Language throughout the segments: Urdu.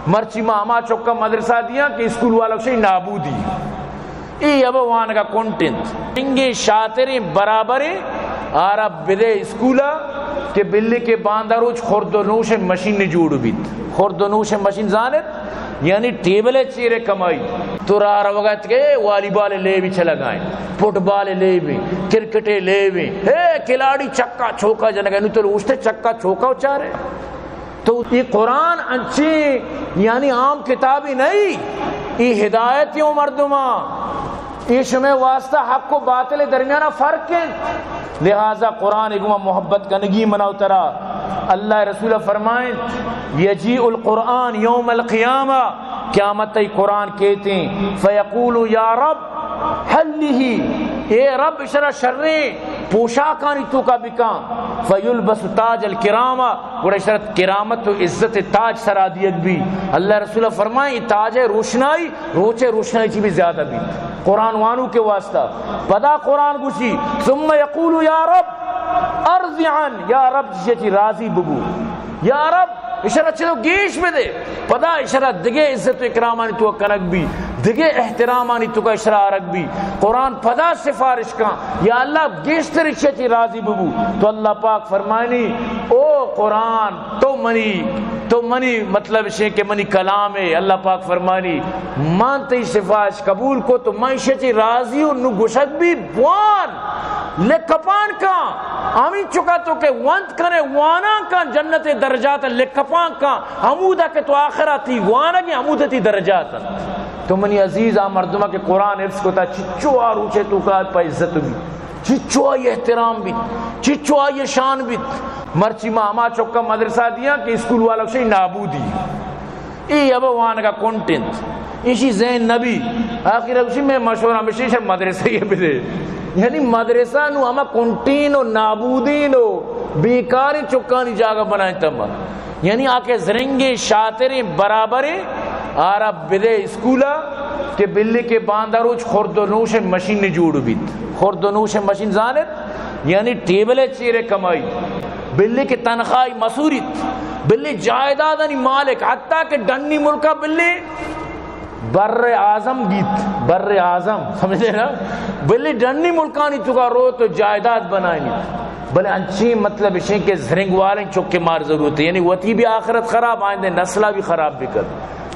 مرچی ماما چوکا مدرسہ دیا کہ اسکول والوں سے نابودی ای اب وان کا کنٹنٹ انگے شاطریں برابریں عرب بدے اسکولا کہ بلی کے باندروچ خوردنوش مشین جوڑ بیت خوردنوش مشین زانت یعنی ٹیبلے چیرے کمائی تو رہا وقت کے والی بال لے بھی چلا گائیں فٹ بال لے بھی کرکٹے لے بھی کھلاڑی چکا چھوکا جنگا نو تو اوشتے چکا چھوکا چارے تو یہ قرآن اچھی یعنی عام کتابی نہیں یہ ہدایتیوں مردمہ یہ شمع واسطہ حق و باطل درمیانہ فرق ہے لہذا قرآن اگمہ محبت کنگی مناو ترا اللہ رسول فرمائیں یجیء القرآن یوم القیامہ قیامت تی قرآن کہتے ہیں فیقولو یا رب حلی اے رب اشرا شریں پوشاکانی تو کا بکان فیلبس تاج الکرامہ گوڑا اشرت کرامت تو عزت تاج سرا دیت بھی اللہ رسول فرمائیں تاج روشنائی روچے روشنائی چی بھی زیادہ بھی قرآن وانو کے واسطہ پدا قرآن گوشی ثم یقولو یا رب ارضعن یا رب جیچی راضی بگو یا رب اشارت چلو گیش میں دے پدا اشارت دگے عزت و اکرامانی تو کنک بھی دگے احترامانی تو کا اشارت بھی قرآن پدا سفارش کا یا اللہ گیشتر اشارتی راضی ببو تو اللہ پاک فرمائنی او قرآن تو منی مطلب شے کہ منی کلام ہے اللہ پاک فرمائنی مانتی سفارش قبول کو تو میں اشارتی راضی ہوں نو گشت بھی بوان لکپان کا آمین چکا تو کہ وانت کرے وانا کا جنت درجات لکپان کا حمودہ کے تو آخراتی وانا کی حمودتی درجات تو منی عزیز مردمہ کے قرآن حفظ کو تا چچو آروچے تو کا پا عزت بھی چچو آئی احترام بھی چچو آئی شان بھی مرچی ماما چکا مدرسہ دیا کہ اسکول والوں سے نابودی ای اب وان کا کنٹنٹ اسی ذہن نبی آخر اسی میں مشورہ ہمیشہ مدرسہ یہ بھی دے یعنی مدرسہ نو ہما کنٹین و نابودین و بیکاری چکانی جاگہ بنائیں تمہا یعنی آکے زرنگیں شاطریں برابریں عرب بدے اسکولا کہ بلی کے باندروچ خوردنوش مشین جوڑ بیت خوردنوش مشین زانت یعنی ٹیبلے چیرے کمائی بلی کی تنخواہی مسوریت بلی جائیدادنی مالک حتیٰ کہ ڈنی ملکہ بلی بر اعظم گیت بر اعظم سمجھے نا بلی ڈنی ملکانی تو کا رو تو جائیداد بنائنی بلے انچی مطلب اسے کہ زرنگ والیں چکے مار ضرورت ہے یعنی وطی بھی آخرت خراب آئندے نسلہ بھی خراب بھی کر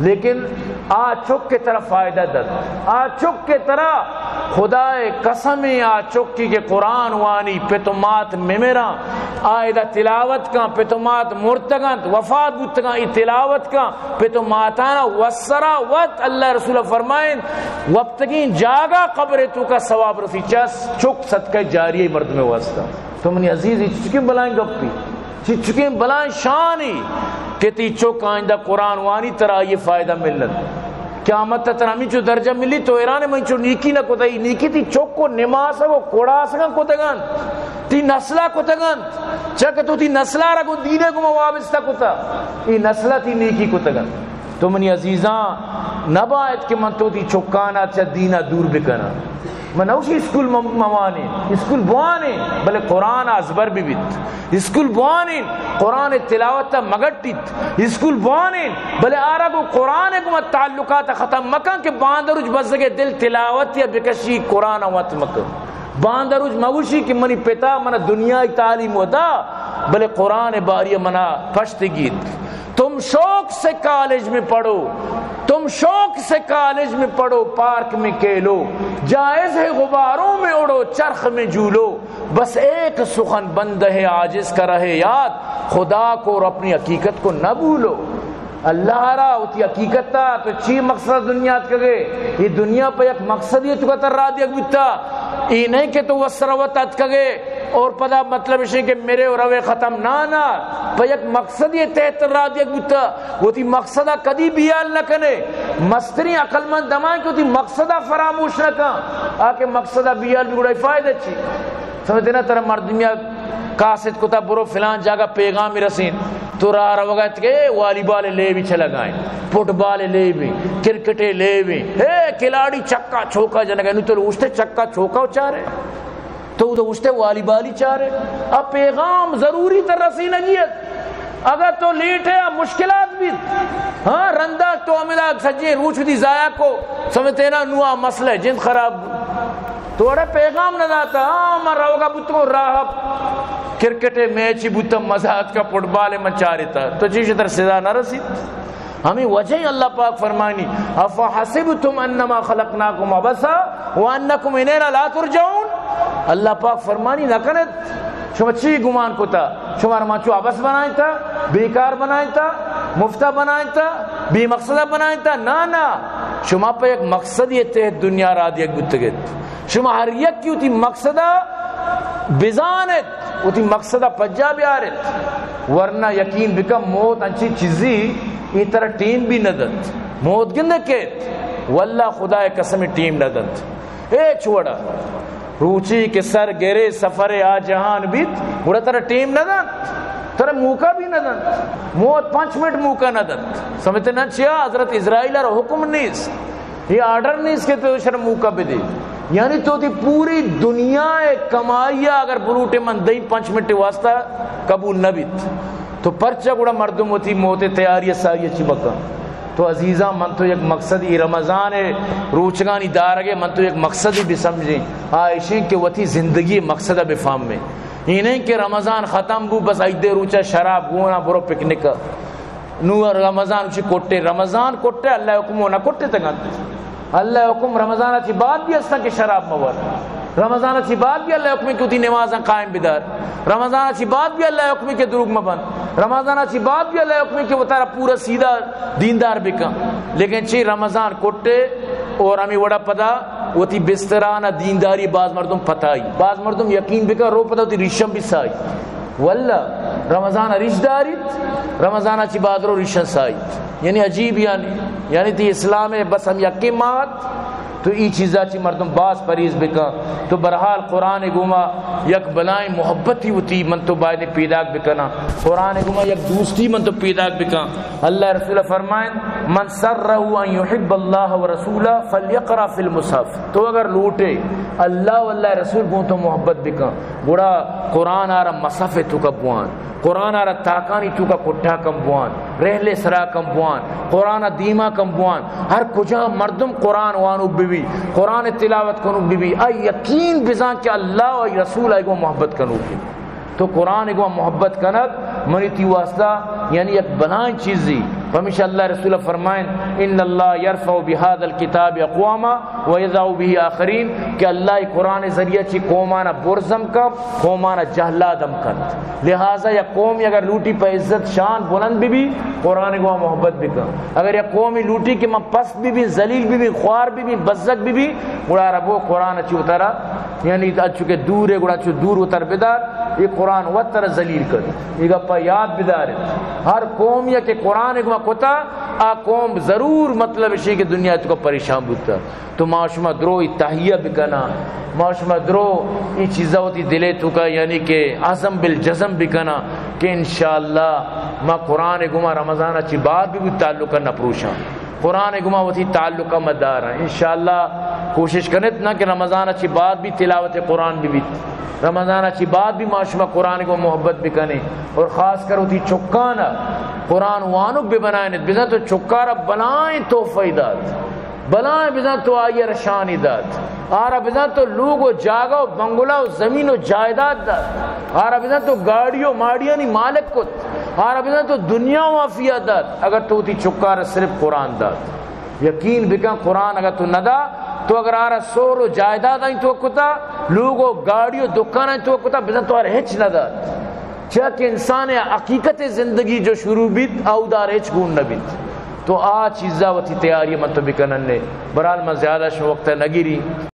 لیکن چک کے طرح فائدہ در چک کے طرح خدا قسمی چکی کے قرآن وانی پتمات ممیرا آئیدہ تلاوت کا پتمات مرتگنت وفات بودتگا ای تلاوت کا پتماتانا وسرا وط اللہ رسول فرمائیں وقتگین جاگا قبر تو کا ثواب رسی چک صدقہ جاریہ مرد میں واسطہ تو منی عزیز چکیں بلائیں گپی چکیں بلائیں شانی کہ تی چوک آئندہ قرآن وانی طرح یہ فائدہ ملت قیامت تر ہمیں جو درجہ ملی تو ایرانے میں چو نیکی نہ کتا ہی نیکی تی چوک کو نماز کو کوڑا سکن کتا گن تی نسلہ کتا گن چاکہ تو تی نسلہ رکھو دینے کو موابستہ کتا ای نسلہ تی نیکی کتا گن تو منی عزیزاں نبایت کہ من تو تی چوکانا چا دینا دور بکنا من اوشی اسکول موانے اسکول بوانے بلے قرآن ازبر بھی بیت اسکول بوانے قرآن تلاوت مگٹیت اسکول بوانے بلے آرہ کو قرآن کو تعلقات ختم مکان کہ باندروج بزگے دل تلاوت یا بکشی قرآن وات مکان باندروج موشی کہ منی پتا منا دنیا تعلیم ہوتا بلے قرآن باری منا پشت گیت تم شوق سے کالج میں پڑھو تم شوق سے کالج میں پڑھو پارک میں کھیلو جائز ہے غباروں میں اڑو چرخ میں جھولو بس ایک سخن بند ہے عاجز کا رہے یاد خدا کو اور اپنی حقیقت کو نہ بھولو اللہ را ہوتی حقیقت تا تو چی مقصد دنیا کگے یہ دنیا پہ ایک مقصد یہ چکا تر را دیا بیتا یہ نہیں کہ تو وسروت اتکگے اور پدا مطلب اسے کہ میرے اور روے ختم نانا پہ ایک مقصد یہ تحت را دیا بیتا وہ تی مقصدہ کدی بیال نہ کنے مستری عقل مند دمائیں کہ وہ تی مقصدہ فراموش نہ کن آکے مقصدہ بیال بھی گوڑا فائدہ چی سمجھتے نا ترہ مردمیا کاسد کتا برو فلان جاگہ پیغامی رسین تو رہا وقت کے والی بال لے بھی چلا گائیں فٹ بال لے بھی کرکٹے لے بھی کھلاڑی چکا چھوکا جنگا نو تو اوشتے چکا چھوکا چارے تو اوشتے والی بالی چارے اب پیغام ضروری تر رسی نگیت اگر تو لیٹ ہے مشکلات بھی ہاں رندہ تو عملہ سجے روچ دی ضائع کو سمجھتے نا نوا مسئلہ جن خراب توڑے پیغام نہ داتا ہاں مر رہا ہوگا بت کو راہ کرکٹ میچ بوتا مزاد کا فٹ بال مچارتا تو چیز تر سزا نہ رسید ہمیں وجہ اللہ پاک فرمانی افحسبتم انما خلقناکم عبثا وانکم الینا لا ترجعون اللہ پاک فرمانی نہ کرت شما چی گمان کتا شما رمانچو عبث بنائیں تا بیکار بنائیں تا مفتہ بنائیں تا بے مقصدہ بنائیں تا نا شما پہ ایک مقصد یہ تحت دنیا را دیا گتگت شما ہر یک کی ہوتی مقصدہ بزانت ہوتی مقصدہ پجا بیارت ورنہ یقین بکم موت انچی چیزی یہ طرح ٹیم بھی ندت موت گندکت واللہ خدا قسم ٹیم ندت اے چھوڑا روچی کے سر گرے سفر آ جہان بیت بڑا طرح ٹیم ندت ترہ موقع بھی ندت موت 5 منٹ موقع ندت سمجھتے نا چیا حضرت اسرائیل اور حکم نیس یہ آرڈر نیس کے تو شرم موقع بھی دے یعنی تو دی پوری دنیا کمائیا اگر بروٹے من دئی 5 منٹ واسطہ قبول نہ بیت تو پرچہ گوڑا مردم ہوتی موت تیاری ساری اچھی بکا تو عزیزاں من تو ایک مقصد ہی رمضان روچگانی دارگے من تو ایک مقصد ہی بھی سمجھیں آئیشیں کہ وہ تھی زندگی مقصدہ بفام میں یہ نہیں کہ رمضان ختم بو بس ایدے روچہ شراب گونا برو پکنک نو رمضان اچھی کوٹے رمضان کوٹے اللہ حکم ہونا کوٹے تنگا اللہ حکم رمضان اچھی بات بھی اس کہ شراب مور رمضان اچھی بات بھی اللہ حکم کی ہوتی نمازاں قائم بدار رمضان اچھی بات بھی اللہ حکم کے دروگ مبن رمضان اچھی بات بھی اللہ حکم کے وہ تارا پورا سیدھا دیندار بکا لیکن چی رمضان کوٹے اور ہمیں وڑا پدا وہ تھی بسترانہ دینداری بعض مردم پتائی بعض مردم یقین بکا رو پدا ہوتی ریشم بھی سائی واللہ رمضان ریش داریت رمضان اچھی بات رو ریشن سائی یعنی عجیب یعنی تی اسلام ہے بس ہم یقین مات تو ای چیزا چی مردم باز پریز بکا تو برحال قرآن گوما یک بلائیں محبتی ہوتی من تو باید پیداک بکنا قرآن گوما یک دوستی من تو پیداک بکا اللہ رسول فرمائیں من سرہو ان یحب اللہ و رسولہ فلیقرا فی المصحف تو اگر لوٹے اللہ واللہ رسول کو تو محبت بکا گوڑا قرآن آرہ مصحف تو کا بوان قرآن آرہ تاکانی تو کا کٹھا کم بوان رہلے سرا کم بوان قرآن دیما کم بوان ہر کجا مردم قرآن وانو بھی قرآن تلاوت کنو بھی ای یقین بزان کہ اللہ و رسول آئی گو محبت کنو بھی تو قرآن گو محبت کنک منی تی واسطہ یعنی ایک بنائیں چیزی ہمیشہ اللہ رسول فرمائیں ان اللہ یرفع بهذا الكتاب اقواما ويضع به آخرین کہ اللہ قرآن ذریعہ چی قومانا برزم کم قومانا جہلا دم کن لہذا یا قومی اگر لوٹی پہ عزت شان بلند بھی قرآن کو محبت بھی کم اگر یا قومی لوٹی کہ میں پست بھی ذلیل بھی خوار بھی بزک بھی گڑا ربو قرآن اچھی اترا یعنی چونکہ دور ہے گڑا چو دور اتر بدار یہ قرآن وطر ذلیل کر یہ گپا یاد بدار ہے ہر قوم یا کہ قرآن کو کتا آ قوم ضرور مطلب ہے کہ دنیا تو کو پریشان بوتا تو معاشمہ درو تحیہ بکنا معاشمہ درو یہ چیزیں ہوتی دلے تو کا یعنی کہ عزم بالجزم بکنا کہ انشاءاللہ ما قرآن گما رمضان اچھی بات بھی تعلق نہ پروشاں قرآن گما ہوتی تعلق کا مدار ہے انشاءاللہ کوشش کرت نہ کہ رمضان اچھی بات بھی تلاوت قرآن بھی رمضان اچھی بات بھی معاشمہ قرآن کو محبت بھی کنے اور خاص کر ہوتی چکانا قرآن وانک بھی بنائیں بزا تو چکارا بلائیں توفی داد بلائیں بزا تو آئیے رشانی داد آرہ بزا تو لوگ و جاگا و بنگلہ و زمین و جائداد داد آرہ بزا تو گاڑیوں ماڑیانی مالک کت آرہ بزا تو دنیا و آفیہ داد اگر تو ہوتی چکارا صرف قرآن داد یقین بکن قرآن اگر تو ندا تو اگر آرہ سور و جائداد آئیں تو کتا لوگو گاڑیو دکان آئیں تو کتا بزن تو آرہ ہچ نہ داد چاہ کہ انسان حقیقت زندگی جو شروع بیت او دار ہچ گون نہ بیت تو آ چیزہ وتی تیاری من تو بکنن نے برحال میں زیادہ شو وقت نگیری